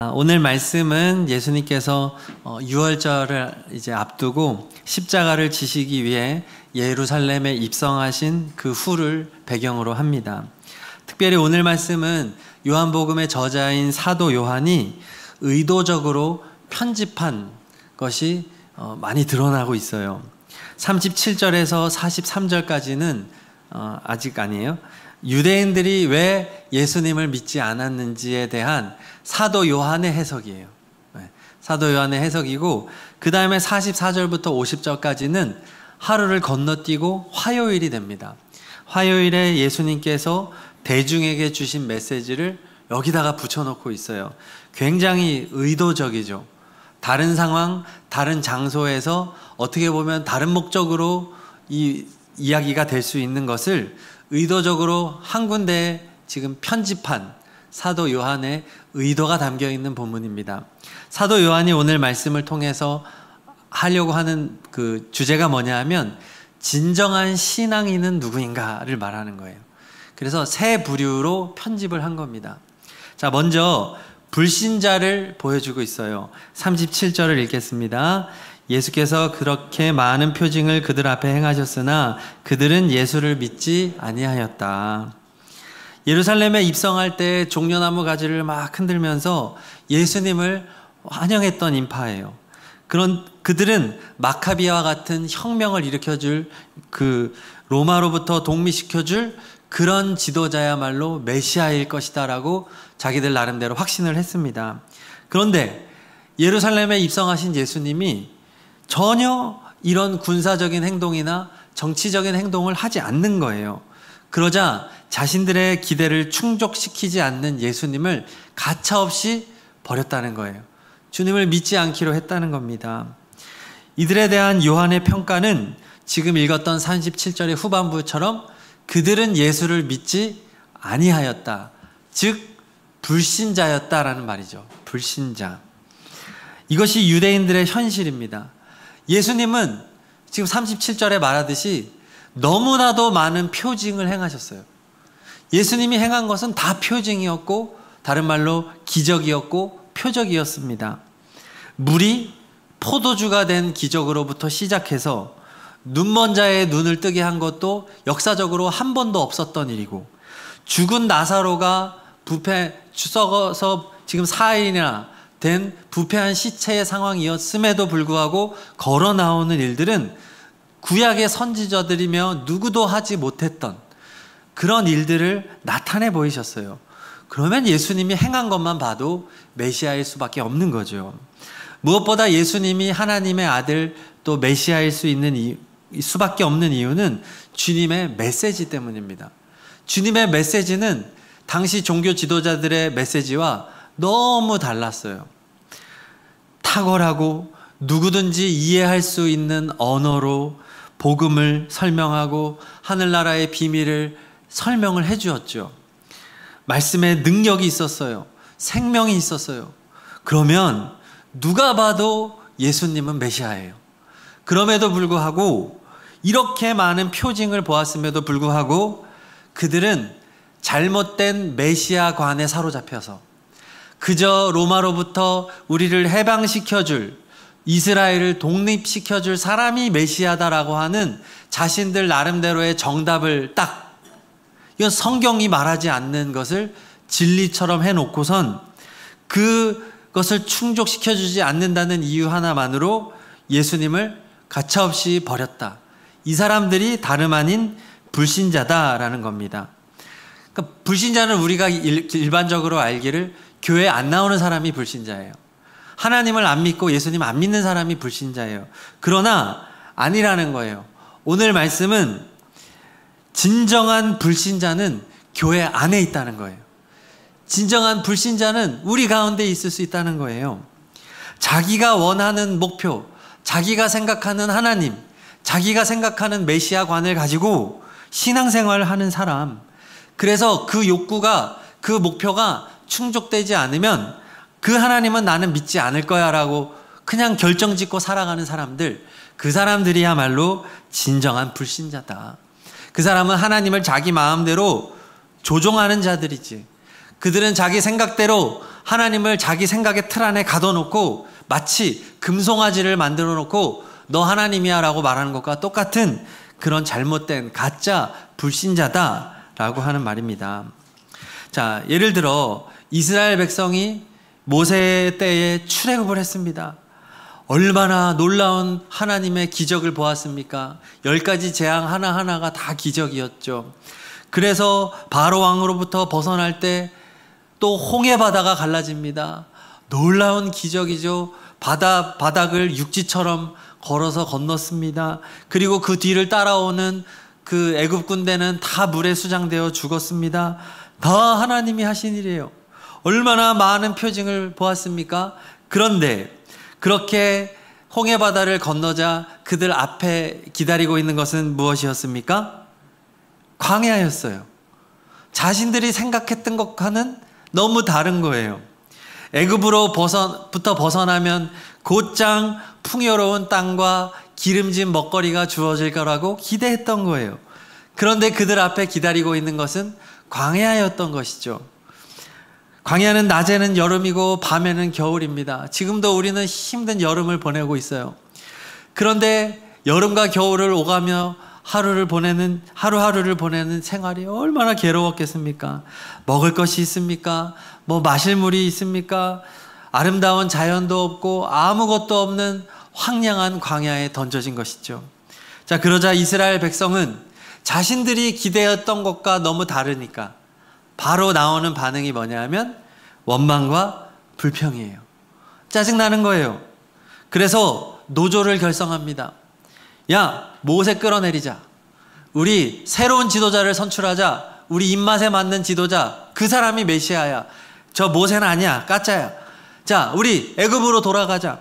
오늘 말씀은 예수님께서 유월절을 이제 앞두고 십자가를 지시기 위해 예루살렘에 입성하신 그 후를 배경으로 합니다. 특별히 오늘 말씀은 요한복음의 저자인 사도 요한이 의도적으로 편집한 것이 많이 드러나고 있어요. 37절에서 43절까지는 아직 아니에요. 유대인들이 왜 예수님을 믿지 않았는지에 대한 사도 요한의 해석이에요. 사도 요한의 해석이고, 그 다음에 44절부터 50절까지는 하루를 건너뛰고 화요일이 됩니다. 화요일에 예수님께서 대중에게 주신 메시지를 여기다가 붙여놓고 있어요. 굉장히 의도적이죠. 다른 상황, 다른 장소에서 어떻게 보면 다른 목적으로 이 이야기가 될 수 있는 것을 의도적으로 한 군데에 지금 편집한 사도 요한의 의도가 담겨 있는 본문입니다. 사도 요한이 오늘 말씀을 통해서 하려고 하는 그 주제가 뭐냐 하면 진정한 신앙인은 누구인가를 말하는 거예요. 그래서 세 부류로 편집을 한 겁니다. 자, 먼저 불신자를 보여주고 있어요. 37절을 읽겠습니다. 예수께서 그렇게 많은 표징을 그들 앞에 행하셨으나 그들은 예수를 믿지 아니하였다. 예루살렘에 입성할 때 종려나무 가지를 막 흔들면서 예수님을 환영했던 인파예요. 그들은 마카비아와 같은 혁명을 일으켜줄, 그 로마로부터 독립시켜줄 그런 지도자야말로 메시아일 것이다라고 자기들 나름대로 확신을 했습니다. 그런데 예루살렘에 입성하신 예수님이 전혀 이런 군사적인 행동이나 정치적인 행동을 하지 않는 거예요. 그러자 자신들의 기대를 충족시키지 않는 예수님을 가차없이 버렸다는 거예요. 주님을 믿지 않기로 했다는 겁니다. 이들에 대한 요한의 평가는 지금 읽었던 37절의 후반부처럼 그들은 예수를 믿지 아니하였다. 즉 불신자였다라는 말이죠. 불신자. 이것이 유대인들의 현실입니다. 예수님은 지금 37절에 말하듯이 너무나도 많은 표징을 행하셨어요. 예수님이 행한 것은 다 표징이었고, 다른 말로 기적이었고 표적이었습니다. 물이 포도주가 된 기적으로부터 시작해서 눈먼 자의 눈을 뜨게 한 것도 역사적으로 한 번도 없었던 일이고, 죽은 나사로가 썩어서 지금 4일이나 된 부패한 시체의 상황이었음에도 불구하고 걸어 나오는 일들은 구약의 선지자들이며 누구도 하지 못했던 그런 일들을 나타내 보이셨어요. 그러면 예수님이 행한 것만 봐도 메시아일 수밖에 없는 거죠. 무엇보다 예수님이 하나님의 아들 또 메시아일 수밖에 없는 이유는 주님의 메시지 때문입니다. 주님의 메시지는 당시 종교 지도자들의 메시지와 너무 달랐어요. 탁월하고 누구든지 이해할 수 있는 언어로 복음을 설명하고 하늘나라의 비밀을 설명을 해 주었죠. 말씀에 능력이 있었어요. 생명이 있었어요. 그러면 누가 봐도 예수님은 메시아예요. 그럼에도 불구하고 이렇게 많은 표징을 보았음에도 불구하고 그들은 잘못된 메시아관에 사로잡혀서 그저 로마로부터 우리를 해방시켜줄, 이스라엘을 독립시켜줄 사람이 메시아다라고 하는 자신들 나름대로의 정답을 이건 성경이 말하지 않는 것을 진리처럼 해놓고선 그것을 충족시켜주지 않는다는 이유 하나만으로 예수님을 가차없이 버렸다. 이 사람들이 다름 아닌 불신자다라는 겁니다. 그러니까 불신자는 우리가 일반적으로 알기를 교회에 안 나오는 사람이 불신자예요. 하나님을 안 믿고 예수님 안 믿는 사람이 불신자예요. 그러나 아니라는 거예요. 오늘 말씀은 진정한 불신자는 교회 안에 있다는 거예요. 진정한 불신자는 우리 가운데 있을 수 있다는 거예요. 자기가 원하는 목표, 자기가 생각하는 하나님, 자기가 생각하는 메시아관을 가지고 신앙생활을 하는 사람, 그래서 그 욕구가, 그 목표가 충족되지 않으면 그 하나님은 나는 믿지 않을 거야 라고 그냥 결정짓고 살아가는 사람들, 그 사람들이야말로 진정한 불신자다. 그 사람은 하나님을 자기 마음대로 조종하는 자들이지, 그들은 자기 생각대로 하나님을 자기 생각의 틀 안에 가둬놓고 마치 금송아지를 만들어 놓고 너 하나님이야 라고 말하는 것과 똑같은 그런 잘못된 가짜 불신자다라고 하는 말입니다. 자, 예를 들어 이스라엘 백성이 모세 때에 출애굽을 했습니다. 얼마나 놀라운 하나님의 기적을 보았습니까? 10가지 재앙 하나하나가 다 기적이었죠. 그래서 바로 왕으로부터 벗어날 때 또 홍해 바다가 갈라집니다. 놀라운 기적이죠. 바닥을 육지처럼 걸어서 건넜습니다. 그리고 그 뒤를 따라오는 그 애굽 군대는 다 물에 수장되어 죽었습니다. 다 하나님이 하신 일이에요. 얼마나 많은 표징을 보았습니까? 그런데 그렇게 홍해 바다를 건너자 그들 앞에 기다리고 있는 것은 무엇이었습니까? 광야였어요. 자신들이 생각했던 것과는 너무 다른 거예요. 애굽으로부터 벗어나면 곧장 풍요로운 땅과 기름진 먹거리가 주어질 거라고 기대했던 거예요. 그런데 그들 앞에 기다리고 있는 것은 광야였던 것이죠. 광야는 낮에는 여름이고 밤에는 겨울입니다. 지금도 우리는 힘든 여름을 보내고 있어요. 그런데 여름과 겨울을 오가며 하루하루를 보내는 생활이 얼마나 괴로웠겠습니까? 먹을 것이 있습니까? 뭐 마실 물이 있습니까? 아름다운 자연도 없고 아무것도 없는 황량한 광야에 던져진 것이죠. 자, 그러자 이스라엘 백성은 자신들이 기대했던 것과 너무 다르니까 바로 나오는 반응이 뭐냐면 원망과 불평이에요. 짜증나는 거예요. 그래서 노조를 결성합니다. 야, 모세 끌어내리자. 우리 새로운 지도자를 선출하자. 우리 입맛에 맞는 지도자. 그 사람이 메시아야. 저 모세는 아니야. 가짜야. 자, 우리 애굽으로 돌아가자.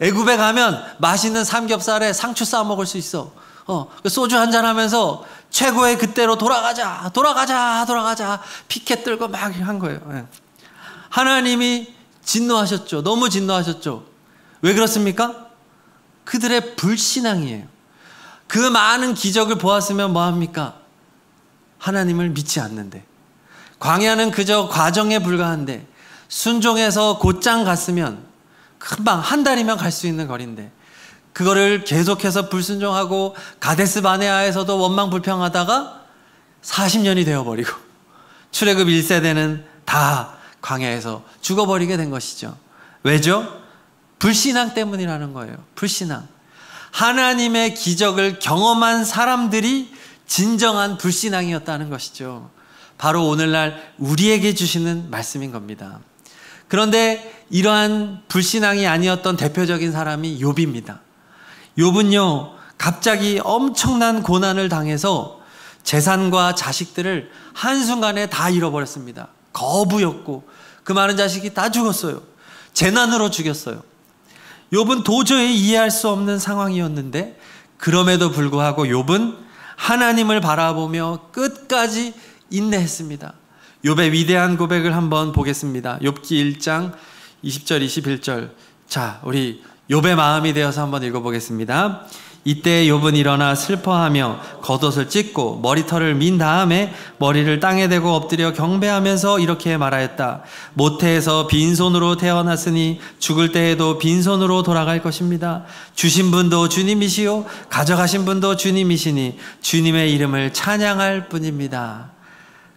애굽에 가면 맛있는 삼겹살에 상추 싸 먹을 수 있어. 소주 한잔 하면서 최고의 그때로 돌아가자. 피켓 들고 막 한 거예요. 하나님이 진노하셨죠. 너무 진노하셨죠. 왜 그렇습니까? 그들의 불신앙이에요. 그 많은 기적을 보았으면 뭐합니까? 하나님을 믿지 않는데. 광야는 그저 과정에 불과한데 순종해서 곧장 갔으면 금방 한 달이면 갈 수 있는 거리인데 그거를 계속해서 불순종하고 가데스 바네아에서도 원망 불평하다가 40년이 되어버리고 출애굽 1세대는 다 광야에서 죽어버리게 된 것이죠. 왜죠? 불신앙 때문이라는 거예요. 불신앙. 하나님의 기적을 경험한 사람들이 진정한 불신앙이었다는 것이죠. 바로 오늘날 우리에게 주시는 말씀인 겁니다. 그런데 이러한 불신앙이 아니었던 대표적인 사람이 욥입니다. 욥은요, 갑자기 엄청난 고난을 당해서 재산과 자식들을 한순간에 다 잃어버렸습니다. 거부였고 그 많은 자식이 다 죽었어요. 재난으로 죽였어요. 욥은 도저히 이해할 수 없는 상황이었는데 그럼에도 불구하고 욥은 하나님을 바라보며 끝까지 인내했습니다. 욥의 위대한 고백을 한번 보겠습니다. 욥기 1장 20절 21절. 자, 우리 욥의 마음이 되어서 한번 읽어보겠습니다. 이때 욥은 일어나 슬퍼하며 겉옷을 찢고 머리털을 민 다음에 머리를 땅에 대고 엎드려 경배하면서 이렇게 말하였다. 모태에서 빈손으로 태어났으니 죽을 때에도 빈손으로 돌아갈 것입니다. 주신 분도 주님이시요 가져가신 분도 주님이시니 주님의 이름을 찬양할 뿐입니다.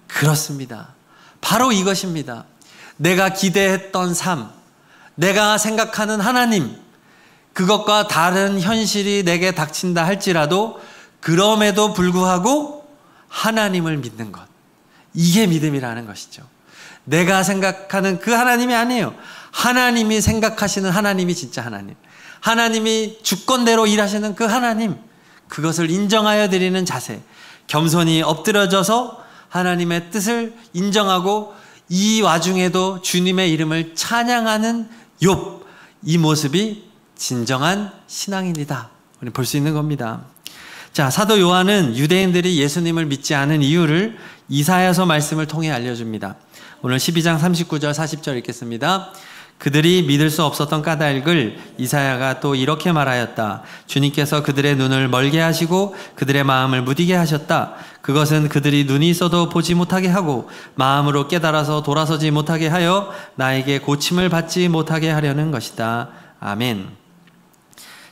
그렇습니다. 바로 이것입니다. 내가 기대했던 삶, 내가 생각하는 하나님, 그것과 다른 현실이 내게 닥친다 할지라도 그럼에도 불구하고 하나님을 믿는 것, 이게 믿음이라는 것이죠. 내가 생각하는 그 하나님이 아니에요. 하나님이 생각하시는 하나님이 진짜 하나님, 하나님이 주권대로 일하시는 그 하나님, 그것을 인정하여 드리는 자세, 겸손히 엎드려져서 하나님의 뜻을 인정하고 이 와중에도 주님의 이름을 찬양하는 욥, 이 모습이 진정한 신앙인이다, 우리 볼 수 있는 겁니다. 자, 사도 요한은 유대인들이 예수님을 믿지 않은 이유를 이사야서 말씀을 통해 알려줍니다. 오늘 12장 39절 40절 읽겠습니다. 그들이 믿을 수 없었던 까닭을 이사야가 또 이렇게 말하였다. 주님께서 그들의 눈을 멀게 하시고 그들의 마음을 무디게 하셨다. 그것은 그들이 눈이 있어도 보지 못하게 하고 마음으로 깨달아서 돌아서지 못하게 하여 나에게 고침을 받지 못하게 하려는 것이다. 아멘.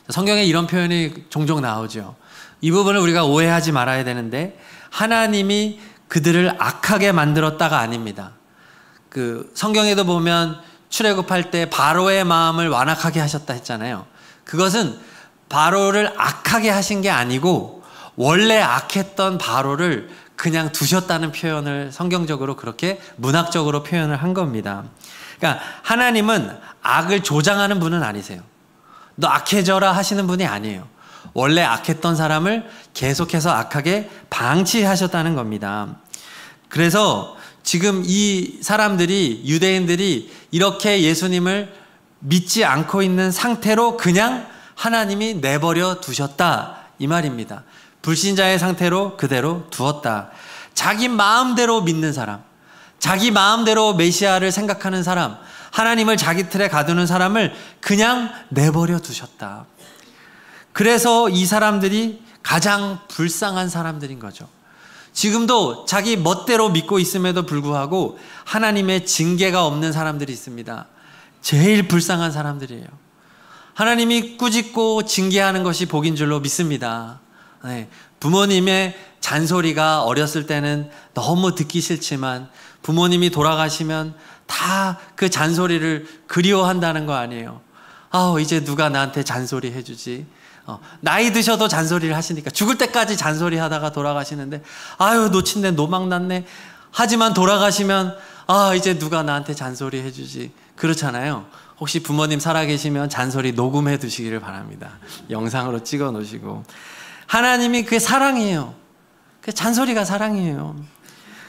성경에 이런 표현이 종종 나오죠. 이 부분을 우리가 오해하지 말아야 되는데, 하나님이 그들을 악하게 만들었다가 아닙니다. 성경에도 보면 출애굽할 때 바로의 마음을 완악하게 하셨다 했잖아요. 그것은 바로를 악하게 하신 게 아니고 원래 악했던 바로를 그냥 두셨다는 표현을 성경적으로 그렇게 문학적으로 표현을 한 겁니다. 그러니까 하나님은 악을 조장하는 분은 아니세요. 너 악해져라 하시는 분이 아니에요. 원래 악했던 사람을 계속해서 악하게 방치하셨다는 겁니다. 그래서 지금 이 사람들이, 유대인들이 이렇게 예수님을 믿지 않고 있는 상태로 그냥 하나님이 내버려 두셨다, 이 말입니다. 불신자의 상태로 그대로 두었다. 자기 마음대로 믿는 사람, 자기 마음대로 메시아를 생각하는 사람, 하나님을 자기 틀에 가두는 사람을 그냥 내버려 두셨다. 그래서 이 사람들이 가장 불쌍한 사람들인 거죠. 지금도 자기 멋대로 믿고 있음에도 불구하고 하나님의 징계가 없는 사람들이 있습니다. 제일 불쌍한 사람들이에요. 하나님이 꾸짖고 징계하는 것이 복인 줄로 믿습니다. 네, 부모님의 잔소리가 어렸을 때는 너무 듣기 싫지만 부모님이 돌아가시면 다 그 잔소리를 그리워한다는 거 아니에요. 이제 누가 나한테 잔소리 해주지. 나이 드셔도 잔소리를 하시니까, 죽을 때까지 잔소리 하다가 돌아가시는데 놓친데 노망났네. 하지만 돌아가시면 이제 누가 나한테 잔소리 해주지. 그렇잖아요. 혹시 부모님 살아계시면 잔소리 녹음해 두시기를 바랍니다. 영상으로 찍어 놓으시고. 하나님이 그게 사랑이에요. 그 잔소리가 사랑이에요.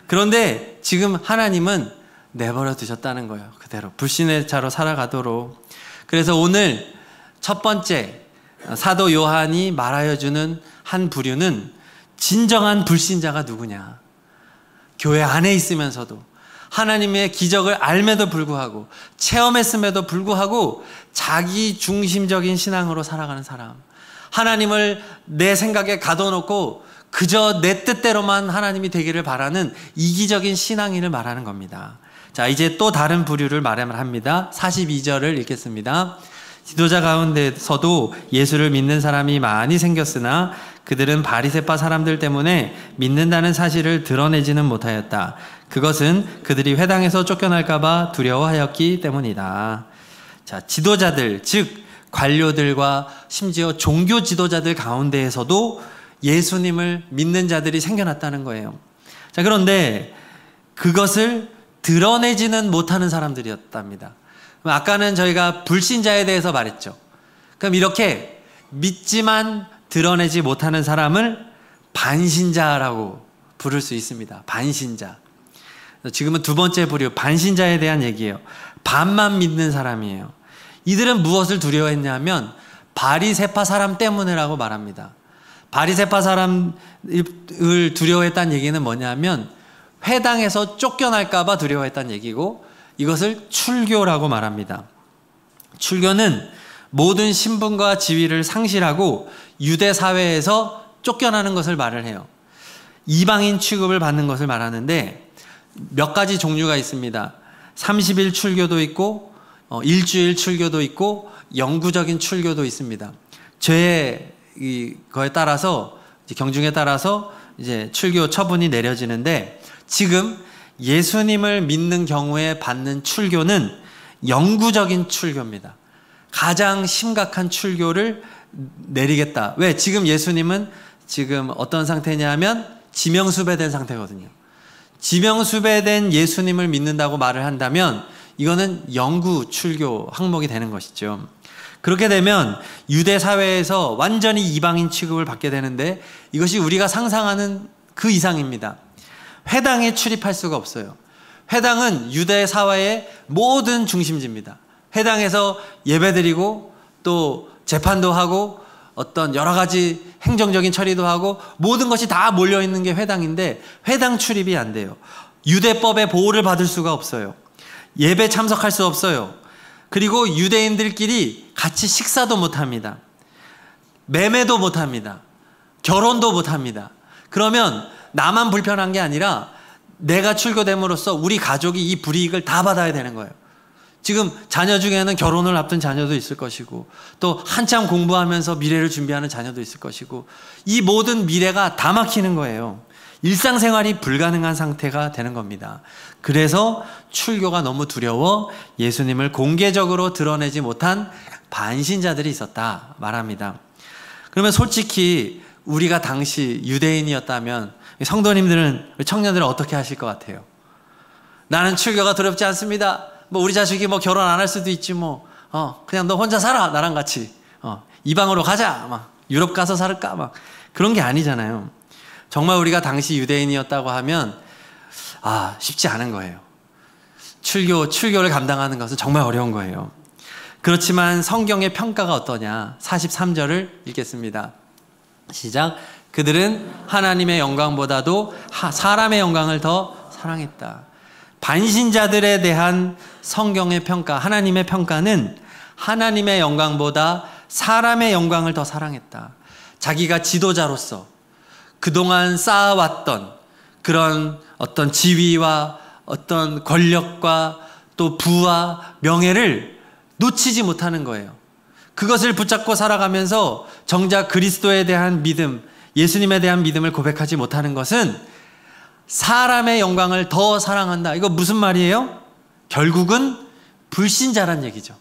그런데 지금 하나님은 내버려 두셨다는 거예요. 그대로 불신의 자로 살아가도록. 그래서 오늘 첫 번째 사도 요한이 말하여 주는 한 부류는 진정한 불신자가 누구냐. 교회 안에 있으면서도 하나님의 기적을 알매도 불구하고 체험했음에도 불구하고 자기 중심적인 신앙으로 살아가는 사람, 하나님을 내 생각에 가둬놓고 그저 내 뜻대로만 하나님이 되기를 바라는 이기적인 신앙인을 말하는 겁니다. 자, 이제 또 다른 부류를 말합니다. 42절을 읽겠습니다. 지도자 가운데서도 예수를 믿는 사람이 많이 생겼으나 그들은 바리새파 사람들 때문에 믿는다는 사실을 드러내지는 못하였다. 그것은 그들이 회당에서 쫓겨날까 봐 두려워하였기 때문이다. 자, 지도자들, 즉 관료들과 심지어 종교 지도자들 가운데에서도 예수님을 믿는 자들이 생겨났다는 거예요. 자, 그런데 그것을 드러내지는 못하는 사람들이었답니다. 아까는 저희가 불신자에 대해서 말했죠. 그럼 이렇게 믿지만 드러내지 못하는 사람을 반신자라고 부를 수 있습니다. 반신자. 지금은 두 번째 부류, 반신자에 대한 얘기예요. 반만 믿는 사람이에요. 이들은 무엇을 두려워했냐면 바리새파 사람 때문에라고 말합니다. 바리새파 사람을 두려워했다는 얘기는 뭐냐면 회당에서 쫓겨날까 봐 두려워했다는 얘기고, 이것을 출교라고 말합니다. 출교는 모든 신분과 지위를 상실하고 유대 사회에서 쫓겨나는 것을 말을 해요. 이방인 취급을 받는 것을 말하는데 몇 가지 종류가 있습니다. 30일 출교도 있고 일주일 출교도 있고 영구적인 출교도 있습니다. 죄의 거에 따라서, 경중에 따라서 이제 출교 처분이 내려지는데, 지금 예수님을 믿는 경우에 받는 출교는 영구적인 출교입니다. 가장 심각한 출교를 내리겠다. 왜? 지금 예수님은 지금 어떤 상태냐면 지명수배된 상태거든요. 지명수배된 예수님을 믿는다고 말을 한다면 이거는 영구 출교 항목이 되는 것이죠. 그렇게 되면 유대 사회에서 완전히 이방인 취급을 받게 되는데, 이것이 우리가 상상하는 그 이상입니다. 회당에 출입할 수가 없어요. 회당은 유대 사회의 모든 중심지입니다. 회당에서 예배드리고 또 재판도 하고 어떤 여러 가지 행정적인 처리도 하고 모든 것이 다 몰려있는 게 회당인데 회당 출입이 안 돼요. 유대법의 보호를 받을 수가 없어요. 예배 참석할 수 없어요. 그리고 유대인들끼리 같이 식사도 못합니다. 매매도 못합니다. 결혼도 못합니다. 그러면 나만 불편한 게 아니라 내가 출교됨으로써 우리 가족이 이 불이익을 다 받아야 되는 거예요. 지금 자녀 중에는 결혼을 앞둔 자녀도 있을 것이고 또 한참 공부하면서 미래를 준비하는 자녀도 있을 것이고 이 모든 미래가 다 막히는 거예요. 일상생활이 불가능한 상태가 되는 겁니다. 그래서 출교가 너무 두려워 예수님을 공개적으로 드러내지 못한 반신자들이 있었다 말합니다. 그러면 솔직히 우리가 당시 유대인이었다면 성도님들은, 청년들은 어떻게 하실 것 같아요? 나는 출교가 두렵지 않습니다. 뭐 우리 자식이 뭐 결혼 안 할 수도 있지 뭐 그냥 너 혼자 살아 나랑 같이 이방으로 가자 막 유럽 가서 살까 막 그런 게 아니잖아요. 정말 우리가 당시 유대인이었다고 하면 쉽지 않은 거예요. 출교를 감당하는 것은 정말 어려운 거예요. 그렇지만 성경의 평가가 어떠냐? 43절을 읽겠습니다. 시작. 그들은 하나님의 영광보다도 사람의 영광을 더 사랑했다. 반신자들에 대한 성경의 평가, 하나님의 평가는 하나님의 영광보다 사람의 영광을 더 사랑했다. 자기가 지도자로서 그동안 쌓아왔던 그런 어떤 지위와 어떤 권력과 또 부와 명예를 놓치지 못하는 거예요. 그것을 붙잡고 살아가면서 정작 그리스도에 대한 믿음, 예수님에 대한 믿음을 고백하지 못하는 것은 사람의 영광을 더 사랑한다. 이거 무슨 말이에요? 결국은 불신자란 얘기죠.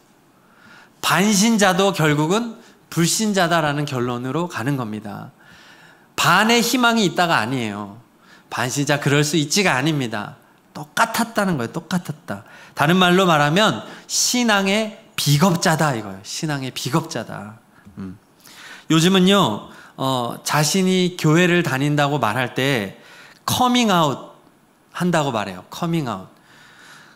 반신자도 결국은 불신자다라는 결론으로 가는 겁니다. 반의 희망이 있다가 아니에요. 반신자 그럴 수 있지가 아닙니다. 똑같았다는 거예요. 똑같았다. 다른 말로 말하면 신앙의 비겁자다 이거예요. 신앙의 비겁자다. 요즘은요 자신이 교회를 다닌다고 말할 때 커밍아웃 한다고 말해요. 커밍아웃.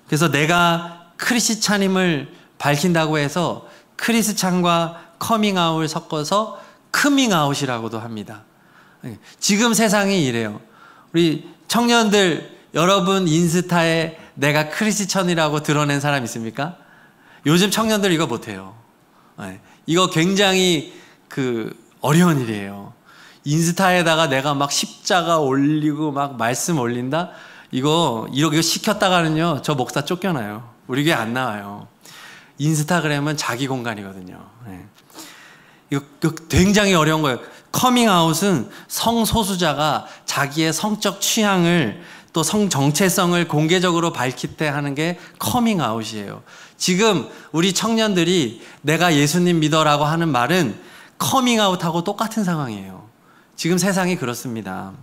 그래서 내가 크리스찬임을 밝힌다고 해서 크리스찬과 커밍아웃을 섞어서 크밍아웃이라고도 합니다. 지금 세상이 이래요. 우리 청년들 여러분 인스타에 내가 크리스찬이라고 드러낸 사람 있습니까? 요즘 청년들 이거 못해요. 이거 굉장히 어려운 일이에요. 인스타에다가 내가 막 십자가 올리고 막 말씀 올린다? 이거 시켰다가는요 저 목사 쫓겨나요. 우리 교회 안 나와요. 인스타그램은 자기 공간이거든요. 이거 굉장히 어려운 거예요. 커밍아웃은 성소수자가 자기의 성적 취향을 또 성 정체성을 공개적으로 밝힐 때 하는 게 커밍아웃이에요. 지금 우리 청년들이 내가 예수님 믿어라고 하는 말은 커밍아웃하고 똑같은 상황이에요. 지금 세상이 그렇습니다.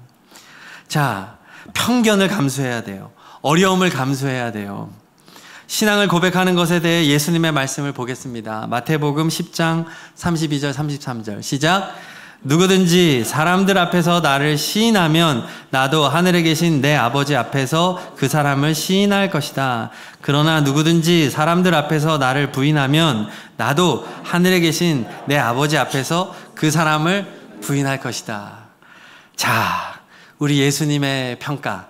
자, 편견을 감수해야 돼요. 어려움을 감수해야 돼요. 신앙을 고백하는 것에 대해 예수님의 말씀을 보겠습니다. 마태복음 10장 32절 33절 시작. 누구든지 사람들 앞에서 나를 시인하면 나도 하늘에 계신 내 아버지 앞에서 그 사람을 시인할 것이다. 그러나 누구든지 사람들 앞에서 나를 부인하면 나도 하늘에 계신 내 아버지 앞에서 그 사람을 부인할 것이다. 자, 우리 예수님의 평가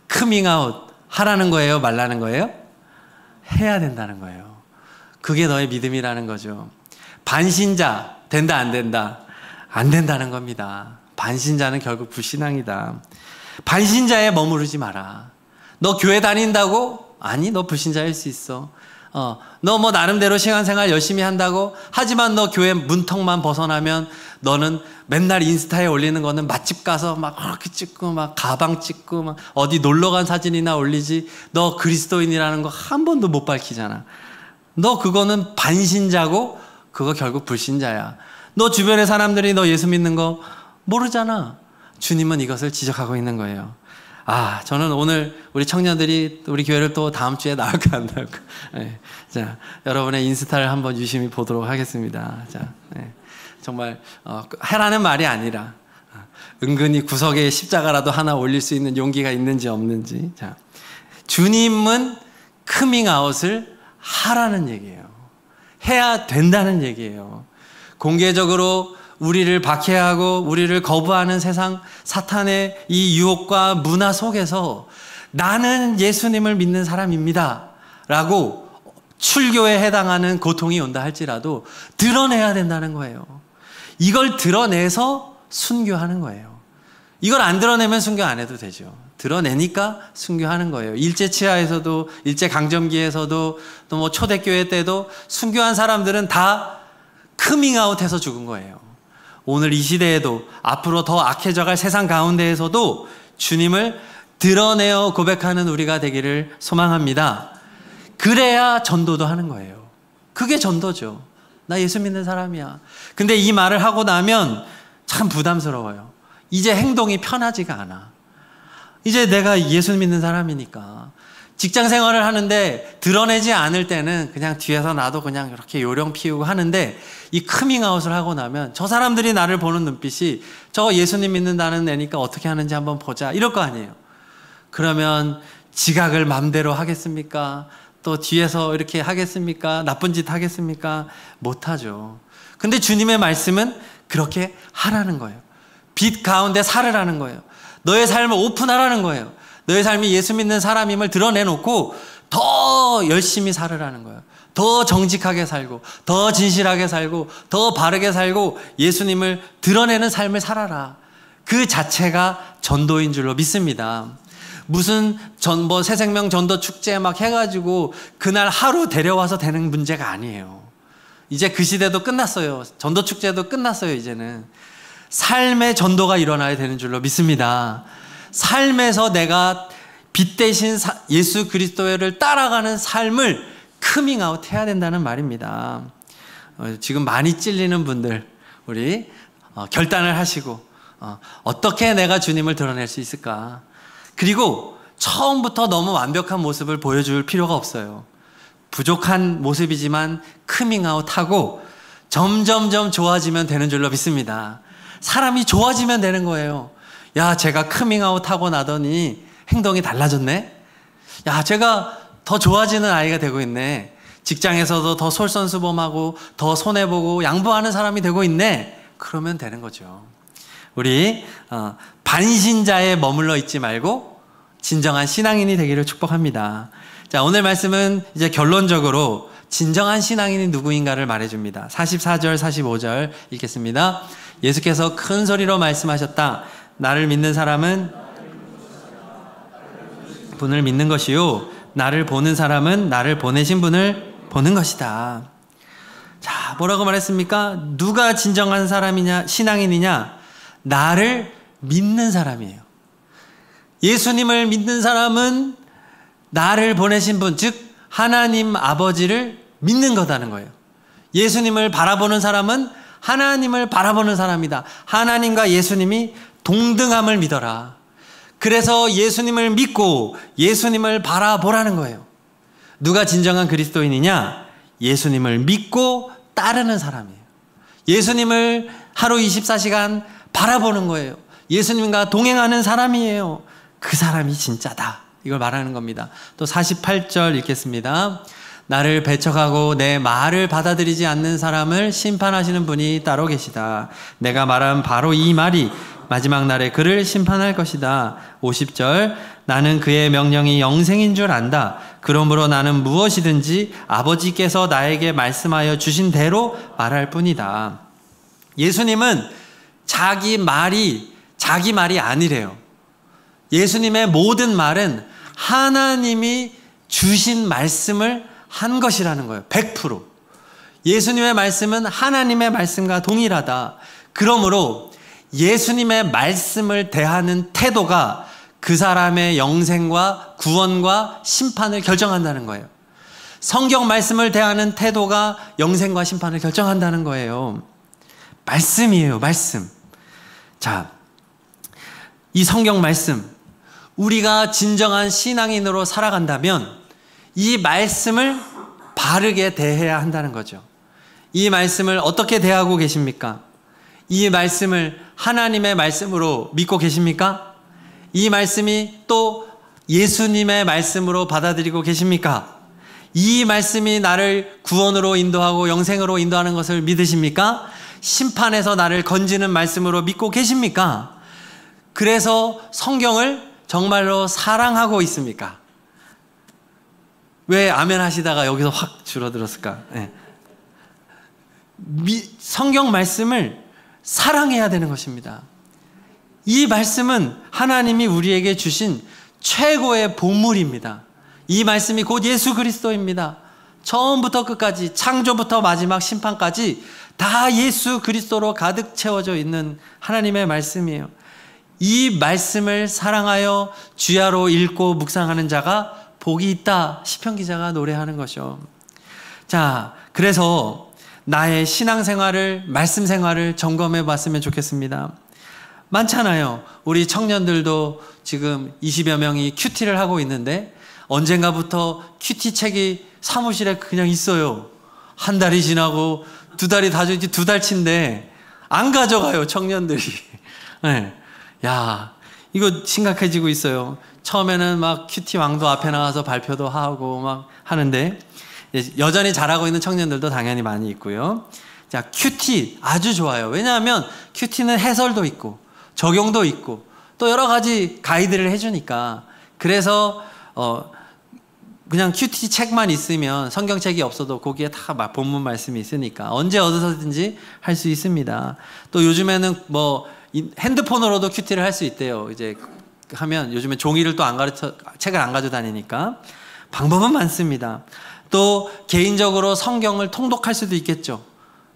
커밍아웃 하라는 거예요? 말라는 거예요? 해야 된다는 거예요. 그게 너의 믿음이라는 거죠. 반신자 된다 안 된다? 안 된다는 겁니다. 반신자는 결국 불신앙이다. 반신자에 머무르지 마라. 너 교회 다닌다고? 아니, 너 불신자일 수 있어. 너 뭐 나름대로 시간생활 열심히 한다고? 하지만 너 교회 문턱만 벗어나면 너는 맨날 인스타에 올리는 거는 맛집 가서 막 그렇게 찍고 막 가방 찍고 막 어디 놀러 간 사진이나 올리지. 너 그리스도인이라는 거 한 번도 못 밝히잖아. 너 그거는 반신자고 그거 결국 불신자야. 너 주변의 사람들이 너 예수 믿는 거 모르잖아. 주님은 이것을 지적하고 있는 거예요. 저는 오늘 우리 청년들이 우리 교회를 또 다음 주에 나올까 안 나올까. 네. 자, 여러분의 인스타를 한번 유심히 보도록 하겠습니다. 자, 네. 정말 해라는 말이 아니라 은근히 구석에 십자가라도 하나 올릴 수 있는 용기가 있는지 없는지. 자, 주님은 커밍아웃을 하라는 얘기예요. 해야 된다는 얘기예요. 공개적으로 우리를 박해하고 우리를 거부하는 세상 사탄의 이 유혹과 문화 속에서 나는 예수님을 믿는 사람입니다 라고 출교에 해당하는 고통이 온다 할지라도 드러내야 된다는 거예요. 이걸 드러내서 순교하는 거예요. 이걸 안 드러내면 순교 안 해도 되죠. 드러내니까 순교하는 거예요. 일제치하에서도, 일제강점기에서도, 또 뭐 초대교회 때도 순교한 사람들은 다 커밍아웃해서 죽은 거예요. 오늘 이 시대에도 앞으로 더 악해져갈 세상 가운데에서도 주님을 드러내어 고백하는 우리가 되기를 소망합니다. 그래야 전도도 하는 거예요. 그게 전도죠. 나 예수 믿는 사람이야. 근데 이 말을 하고 나면 참 부담스러워요. 이제 행동이 편하지가 않아. 이제 내가 예수 믿는 사람이니까. 직장 생활을 하는데 드러내지 않을 때는 그냥 뒤에서 나도 그냥 이렇게 요령 피우고 하는데, 이 커밍아웃을 하고 나면 저 사람들이 나를 보는 눈빛이 저 예수님 믿는다는 애니까 어떻게 하는지 한번 보자 이럴 거 아니에요. 그러면 지각을 맘대로 하겠습니까? 또 뒤에서 이렇게 하겠습니까? 나쁜 짓 하겠습니까? 못하죠. 근데 주님의 말씀은 그렇게 하라는 거예요. 빛 가운데 살으라는 거예요. 너의 삶을 오픈하라는 거예요. 너의 삶이 예수 믿는 사람임을 드러내놓고 더 열심히 살으라는 거예요. 더 정직하게 살고, 더 진실하게 살고, 더 바르게 살고 예수님을 드러내는 삶을 살아라. 그 자체가 전도인 줄로 믿습니다. 무슨 새생명 전도 축제 막 해가지고 그날 하루 데려와서 되는 문제가 아니에요. 이제 그 시대도 끝났어요. 전도 축제도 끝났어요. 이제는 삶의 전도가 일어나야 되는 줄로 믿습니다. 삶에서 내가 빛 대신 예수 그리스도를 따라가는 삶을 커밍아웃 해야 된다는 말입니다. 지금 많이 찔리는 분들, 우리 결단을 하시고 어떻게 내가 주님을 드러낼 수 있을까? 그리고 처음부터 너무 완벽한 모습을 보여줄 필요가 없어요. 부족한 모습이지만 커밍아웃하고 점점점 좋아지면 되는 줄로 믿습니다. 사람이 좋아지면 되는 거예요. 야, 제가 커밍아웃하고 나더니 행동이 달라졌네? 야, 제가 더 좋아지는 아이가 되고 있네. 직장에서도 더 솔선수범하고 더 손해보고 양보하는 사람이 되고 있네. 그러면 되는 거죠. 우리 반신자에 머물러 있지 말고 진정한 신앙인이 되기를 축복합니다. 자, 오늘 말씀은 이제 결론적으로 진정한 신앙인이 누구인가를 말해줍니다. 44절, 45절 읽겠습니다. 예수께서 큰 소리로 말씀하셨다. 나를 믿는 사람은 분을 믿는 것이요, 나를 보는 사람은 나를 보내신 분을 보는 것이다. 자, 뭐라고 말했습니까? 누가 진정한 사람이냐, 신앙인이냐? 나를 믿는 사람이에요. 예수님을 믿는 사람은 나를 보내신 분, 즉 하나님 아버지를 믿는 거다는 거예요. 예수님을 바라보는 사람은 하나님을 바라보는 사람이다. 하나님과 예수님이 동등함을 믿어라. 그래서 예수님을 믿고 예수님을 바라보라는 거예요. 누가 진정한 그리스도인이냐? 예수님을 믿고 따르는 사람이에요. 예수님을 하루 24시간 바라보는 거예요. 예수님과 동행하는 사람이에요. 그 사람이 진짜다. 이걸 말하는 겁니다. 또 48절 읽겠습니다. 나를 배척하고 내 말을 받아들이지 않는 사람을 심판하시는 분이 따로 계시다. 내가 말한 바로 이 말이 마지막 날에 그를 심판할 것이다. 50절 나는 그의 명령이 영생인 줄 안다. 그러므로 나는 무엇이든지 아버지께서 나에게 말씀하여 주신 대로 말할 뿐이다. 예수님은 자기 말이 아니래요. 예수님의 모든 말은 하나님이 주신 말씀을 한 것이라는 거예요. 100%. 예수님의 말씀은 하나님의 말씀과 동일하다. 그러므로 예수님의 말씀을 대하는 태도가 그 사람의 영생과 구원과 심판을 결정한다는 거예요. 성경 말씀을 대하는 태도가 영생과 심판을 결정한다는 거예요. 말씀이에요, 말씀. 자, 이 성경 말씀, 우리가 진정한 신앙인으로 살아간다면 이 말씀을 바르게 대해야 한다는 거죠. 이 말씀을 어떻게 대하고 계십니까? 이 말씀을 하나님의 말씀으로 믿고 계십니까? 이 말씀이 또 예수님의 말씀으로 받아들이고 계십니까? 이 말씀이 나를 구원으로 인도하고 영생으로 인도하는 것을 믿으십니까? 심판에서 나를 건지는 말씀으로 믿고 계십니까? 그래서 성경을 정말로 사랑하고 있습니까? 왜 아멘 하시다가 여기서 확 줄어들었을까? 네. 성경 말씀을 사랑해야 되는 것입니다. 이 말씀은 하나님이 우리에게 주신 최고의 보물입니다. 이 말씀이 곧 예수 그리스도입니다. 처음부터 끝까지, 창조부터 마지막 심판까지 다 예수 그리스도로 가득 채워져 있는 하나님의 말씀이에요. 이 말씀을 사랑하여 주야로 읽고 묵상하는 자가 복이 있다. 시편 기자가 노래하는 것이요. 자, 그래서 나의 신앙생활을, 말씀 생활을 점검해 봤으면 좋겠습니다. 많잖아요. 우리 청년들도 지금 20여 명이 큐티를 하고 있는데 언젠가부터 큐티 책이 사무실에 그냥 있어요. 한 달이 지나고 두 달이 다 지나지, 두 달치인데 안 가져가요, 청년들이. 네. 야, 이거 심각해지고 있어요. 처음에는 막 큐티 왕도 앞에 나와서 발표도 하고 막 하는데 여전히 잘하고 있는 청년들도 당연히 많이 있고요. 자, 큐티 아주 좋아요. 왜냐하면 큐티는 해설도 있고 적용도 있고 또 여러 가지 가이드를 해주니까. 그래서 그냥 큐티 책만 있으면, 성경책이 없어도 거기에 다 본문 말씀이 있으니까 언제 어디서든지 할 수 있습니다. 또 요즘에는 뭐 핸드폰으로도 큐티를 할 수 있대요. 이제 하면 요즘에 종이를 또 책을 안 가져 다니니까 방법은 많습니다. 또 개인적으로 성경을 통독할 수도 있겠죠.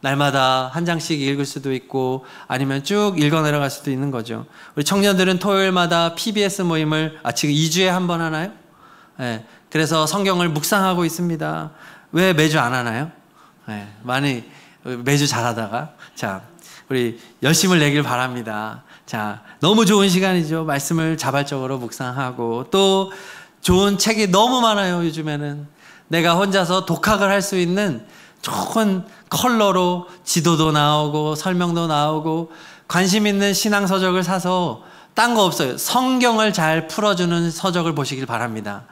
날마다 한 장씩 읽을 수도 있고 아니면 쭉 읽어 내려갈 수도 있는 거죠. 우리 청년들은 토요일마다 PBS 모임을 지금 2주에 한 번 하나요? 네, 그래서 성경을 묵상하고 있습니다. 왜 매주 안 하나요? 네, 많이 매주 잘하다가. 자, 우리 열심을 내길 바랍니다. 자, 너무 좋은 시간이죠. 말씀을 자발적으로 묵상하고 또 좋은 책이 너무 많아요. 요즘에는 내가 혼자서 독학을 할 수 있는 좋은 컬러로 지도도 나오고 설명도 나오고, 관심 있는 신앙 서적을 사서 딴 거 없어요. 성경을 잘 풀어주는 서적을 보시길 바랍니다.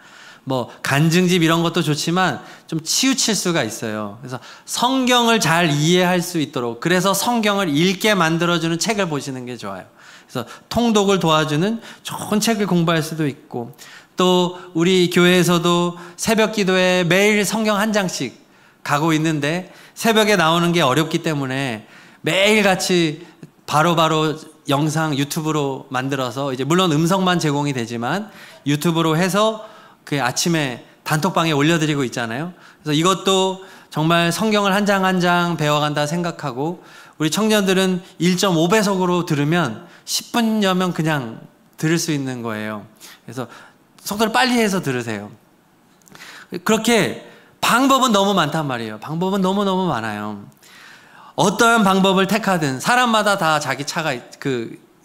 뭐 간증집 이런 것도 좋지만 좀 치우칠 수가 있어요. 그래서 성경을 잘 이해할 수 있도록, 그래서 성경을 읽게 만들어주는 책을 보시는 게 좋아요. 그래서 통독을 도와주는 좋은 책을 공부할 수도 있고, 또 우리 교회에서도 새벽 기도에 매일 성경 한 장씩 가고 있는데 새벽에 나오는 게 어렵기 때문에 매일 같이 바로바로 영상 유튜브로 만들어서, 이제 물론 음성만 제공이 되지만 유튜브로 해서 그 아침에 단톡방에 올려드리고 있잖아요. 그래서 이것도 정말 성경을 한 장 한 장 배워간다 생각하고, 우리 청년들은 1.5배속으로 들으면 10분여면 그냥 들을 수 있는 거예요. 그래서 속도를 빨리 해서 들으세요. 그렇게 방법은 너무 많단 말이에요. 방법은 너무너무 많아요. 어떠한 방법을 택하든 사람마다 다 자기 차가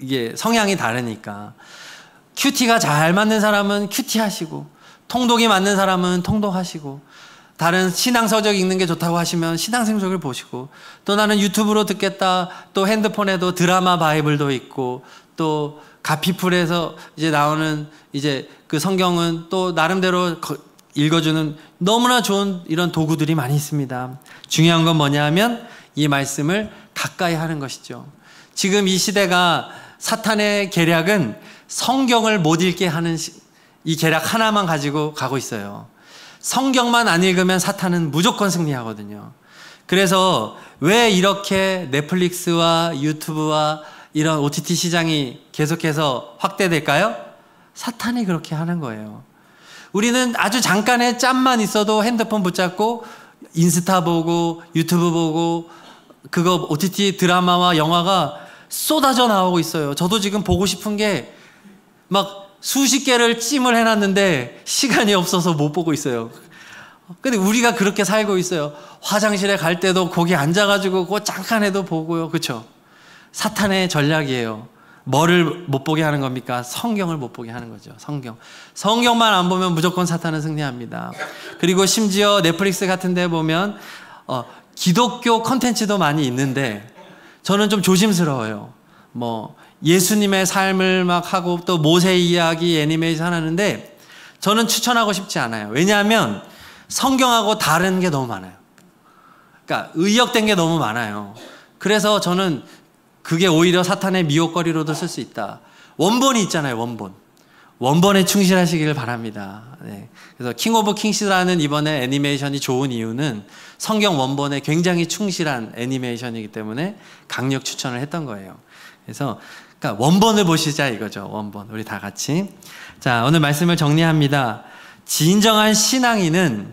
이게 성향이 다르니까, 큐티가 잘 맞는 사람은 큐티 하시고, 통독이 맞는 사람은 통독하시고, 다른 신앙서적 읽는 게 좋다고 하시면 신앙생석을 보시고, 또 나는 유튜브로 듣겠다, 또 핸드폰에도 드라마 바이블도 있고, 또 가피풀에서 이제 나오는 이제 그 성경은 또 나름대로 읽어주는 너무나 좋은 이런 도구들이 많이 있습니다. 중요한 건 뭐냐 하면 이 말씀을 가까이 하는 것이죠. 지금 이 시대가, 사탄의 계략은 성경을 못 읽게 하는 이 계략 하나만 가지고 가고 있어요. 성경만 안 읽으면 사탄은 무조건 승리하거든요. 그래서 왜 이렇게 넷플릭스와 유튜브와 이런 OTT 시장이 계속해서 확대될까요? 사탄이 그렇게 하는 거예요. 우리는 아주 잠깐의 짬만 있어도 핸드폰 붙잡고 인스타 보고 유튜브 보고, 그거 OTT 드라마와 영화가 쏟아져 나오고 있어요. 저도 지금 보고 싶은 게 막 수십 개를 찜을 해놨는데 시간이 없어서 못 보고 있어요. 근데 우리가 그렇게 살고 있어요. 화장실에 갈 때도 거기 앉아가지고 그거 잠깐 해도 보고요. 그렇죠? 사탄의 전략이에요. 뭐를 못 보게 하는 겁니까? 성경을 못 보게 하는 거죠. 성경만 안 보면 무조건 사탄은 승리합니다. 그리고 심지어 넷플릭스 같은 데 보면 기독교 콘텐츠도 많이 있는데 저는 좀 조심스러워요. 뭐 예수님의 삶을 막 하고 또 모세 이야기 애니메이션 하는데 저는 추천하고 싶지 않아요. 왜냐하면 성경하고 다른 게 너무 많아요. 그러니까 의역된 게 너무 많아요. 그래서 저는 그게 오히려 사탄의 미혹거리로도 쓸 수 있다. 원본이 있잖아요. 원본에 충실하시기를 바랍니다. 네. 그래서 킹 오브 킹스라는 이번에 애니메이션이 좋은 이유는 성경 원본에 굉장히 충실한 애니메이션이기 때문에 강력 추천을 했던 거예요. 그래서 그러니까 원본을 보시자 이거죠. 원본. 우리 다 같이. 자, 오늘 말씀을 정리합니다. 진정한 신앙인은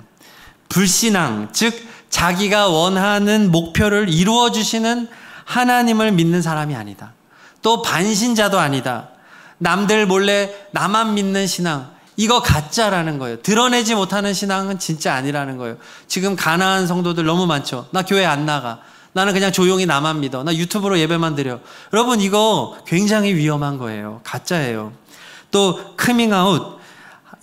불신앙, 즉 자기가 원하는 목표를 이루어 주시는 하나님을 믿는 사람이 아니다. 또 반신자도 아니다. 남들 몰래 나만 믿는 신앙, 이거 가짜라는 거예요. 드러내지 못하는 신앙은 진짜 아니라는 거예요. 지금 가난한 성도들 너무 많죠. 나 교회 안 나가. 나는 그냥 조용히 나만 믿어. 나 유튜브로 예배만 드려. 여러분, 이거 굉장히 위험한 거예요. 가짜예요. 또 커밍아웃,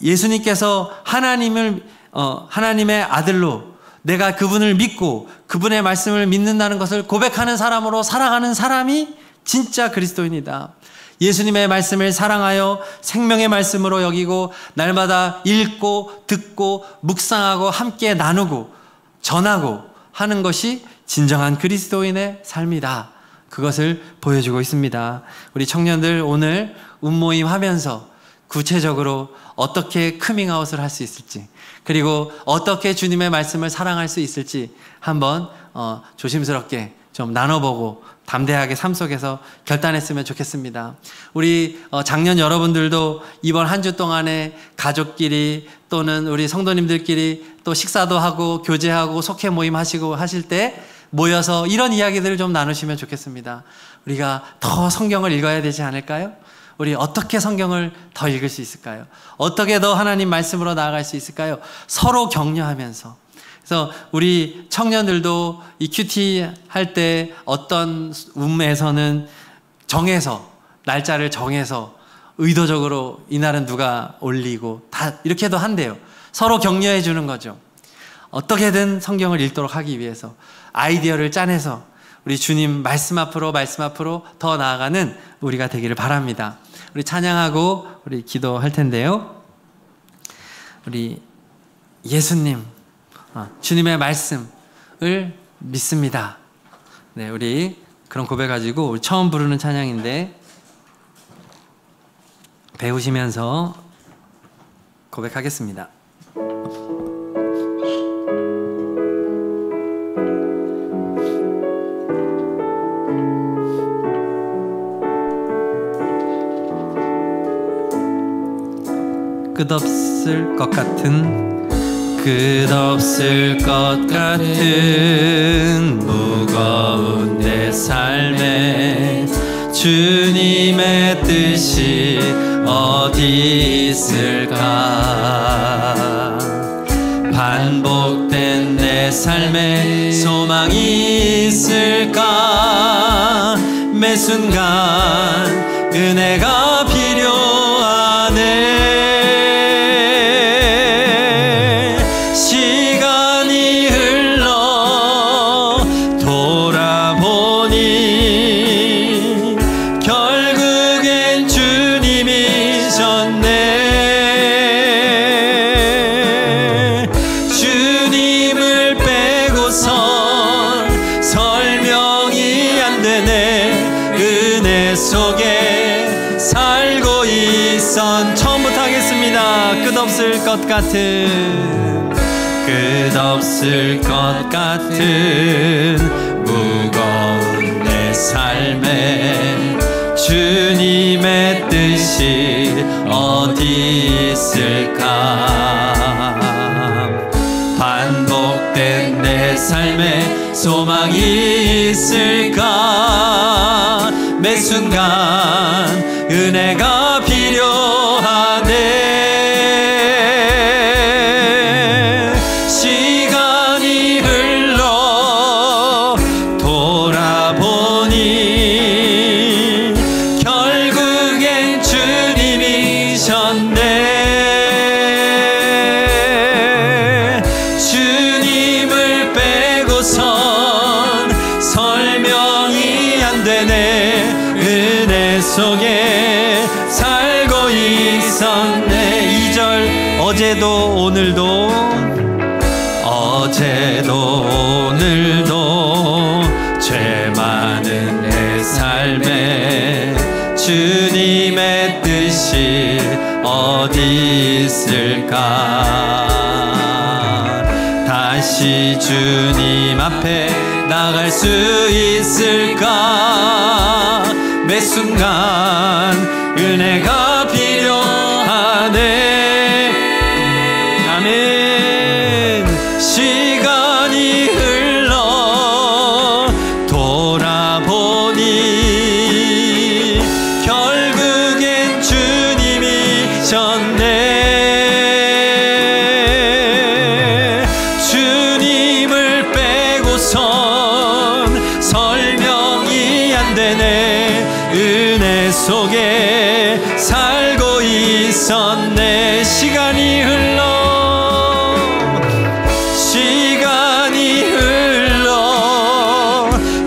예수님께서 하나님의 아들로 내가 그분을 믿고 그분의 말씀을 믿는다는 것을 고백하는 사람으로 살아가는 사람이 진짜 그리스도인이다. 예수님의 말씀을 사랑하여 생명의 말씀으로 여기고 날마다 읽고 듣고 묵상하고 함께 나누고 전하고 하는 것이 진정한 그리스도인의 삶이다. 그것을 보여주고 있습니다. 우리 청년들 오늘 운모임 하면서 구체적으로 어떻게 커밍아웃을 할 수 있을지, 그리고 어떻게 주님의 말씀을 사랑할 수 있을지 한번 조심스럽게 좀 나눠보고 담대하게 삶 속에서 결단했으면 좋겠습니다. 우리 작년 여러분들도 이번 한 주 동안에 가족끼리 또는 우리 성도님들끼리 또 식사도 하고 교제하고 속회 모임 하시고 하실 때 모여서 이런 이야기들을 좀 나누시면 좋겠습니다. 우리가 더 성경을 읽어야 되지 않을까요? 우리 어떻게 성경을 더 읽을 수 있을까요? 어떻게 더 하나님 말씀으로 나아갈 수 있을까요? 서로 격려하면서. 그래서 우리 청년들도 이 큐티 할 때 어떤 음에서는 정해서, 날짜를 정해서 의도적으로 이날은 누가 올리고 다 이렇게도 한대요. 서로 격려해 주는 거죠. 어떻게든 성경을 읽도록 하기 위해서 아이디어를 짜내서 우리 주님 말씀 앞으로 더 나아가는 우리가 되기를 바랍니다. 우리 찬양하고 우리 기도할 텐데요. 우리 예수님, 주님의 말씀을 믿습니다. 네, 우리 그런 고백 가지고 우리 처음 부르는 찬양인데 배우시면서 고백하겠습니다. 끝없을 것 같은 무거운 내 삶에 주님의 뜻이 어디 있을까? 반복된 내 삶에 소망이 있을까? 매 순간 은혜가 필요하네. 끝없을 것 같은 무거운 내 삶에 주님의 뜻이 어디 있을까? 반복된 내 삶에 소망이 있을까? 매 순간 은혜가 필요하네. 어제도 오늘도 죄 많은 내 삶에 주님의 뜻이 다시 주님 앞에 나갈 수 있을까? 매 순간 은혜가 필요하네. 아멘. 시간이 흘러 돌아보니 결국엔 주님이셨네. 주님을 빼고선 설명이 안 되네. 은혜 속에 살고 있었네. 시간이 흘러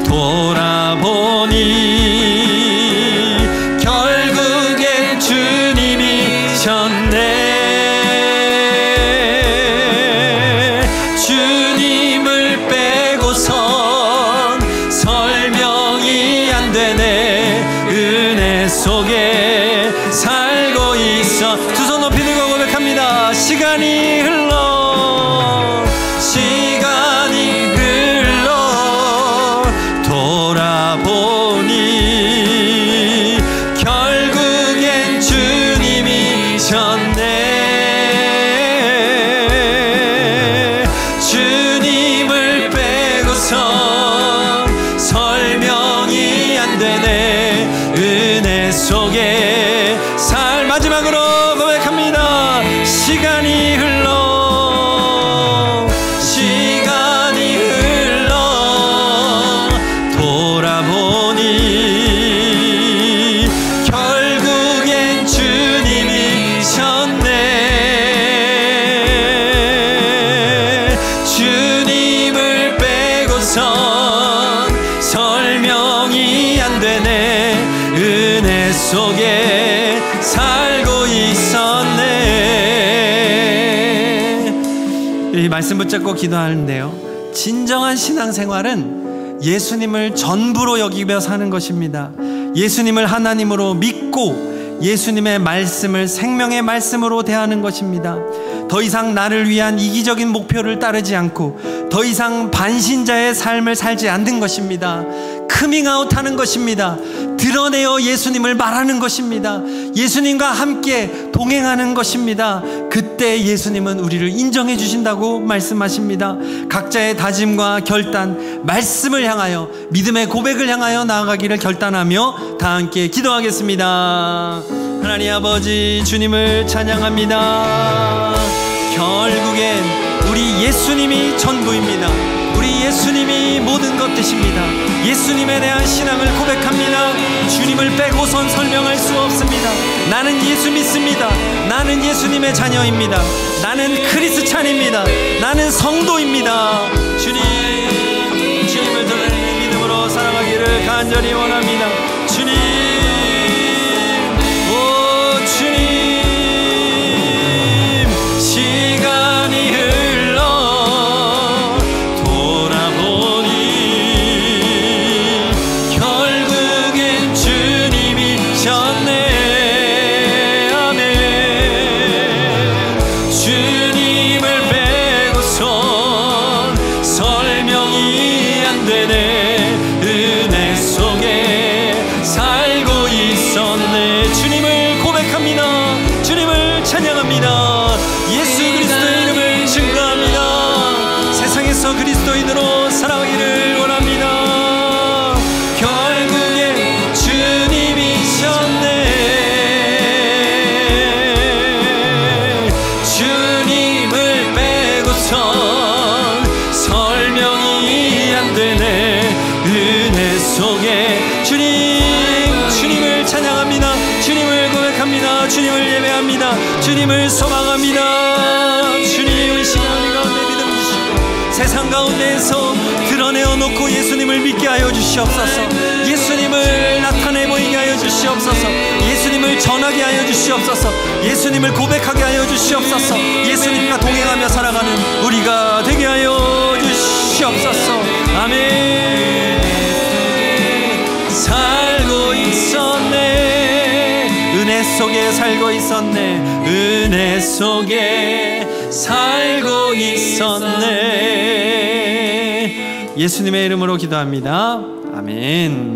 돌아보니 결국엔 주님이셨네. 주님을 빼고선 설명이 안 되네. 은혜 속에 살고 있어. 두 손 높이 들고 고백합니다. 시간이 흘러 돌아보니 결국엔 주님이셨네. 주님을 빼고선 설명이 안 되네. 은혜 속에 마지막으로 고백합니다. 시간이 흘러 돌아보니 결국엔 주님이셨네. 주님을 빼고선 설명이 안 되네. 은혜 속에 살고 있었네. 이 말씀 붙잡고 기도하는데요, 진정한 신앙생활은 예수님을 전부로 여기며 사는 것입니다. 예수님을 하나님으로 믿고 예수님의 말씀을 생명의 말씀으로 대하는 것입니다. 더 이상 나를 위한 이기적인 목표를 따르지 않고 더 이상 반신자의 삶을 살지 않는 것입니다. 커밍아웃 하는 것입니다. 드러내어 예수님을 말하는 것입니다. 예수님과 함께 동행하는 것입니다. 그때 예수님은 우리를 인정해 주신다고 말씀하십니다. 각자의 다짐과 결단, 말씀을 향하여, 믿음의 고백을 향하여 나아가기를 결단하며 다 함께 기도하겠습니다. 하나님 아버지, 주님을 찬양합니다. 결국엔 우리 예수님이 전부입니다. 우리 예수님이 모든 것 되십니다. 예수님에 대한 신앙을 고백합니다. 주님을 빼고선 설명할 수 없습니다. 나는 예수 믿습니다. 나는 예수님의 자녀입니다. 나는 크리스찬입니다. 나는 성도입니다. 주님을 드러내는 믿음으로 살아가기를 간절히 원합니다. 주님, 오 주님, 시간이 흘러 돌아보니 결국엔 주님이셨네. 아멘. 주님을 빼고선 설명이 안 되네. 은혜 속에 살고 있었네. 주님을 고백합니다. 주님을 찬양합니다. 예수 그리스도의 이름을 증거합니다. 세상에서 그리스도인으로 살아가기를 원합니다. 결국엔 주님이셨네. 주님을 빼고선 설명이 안 되네. 은혜 속에 주님을 찬양합니다. 주님을 고백합니다. 주님을 예배합니다. 주님을 소망합니다. 주님, 이 시간 우리 가운데 믿음 주시고 세상 가운데에서 드러내어 놓고 예수님을 믿게 하여 주시옵소서. 예수님을 나타내 보이게 하여 주시옵소서. 예수님을 전하게 하여 주시옵소서. 예수님을 고백하게 하여 주시옵소서. 예수님과 동행하며 살아가는 우리가 되게 하여 주시옵소서. 아멘. 살고 있었네. 은혜 속에 살고 있었네. 은혜 속에 살고 있었네. 예수님의 이름으로 기도합니다. 아멘.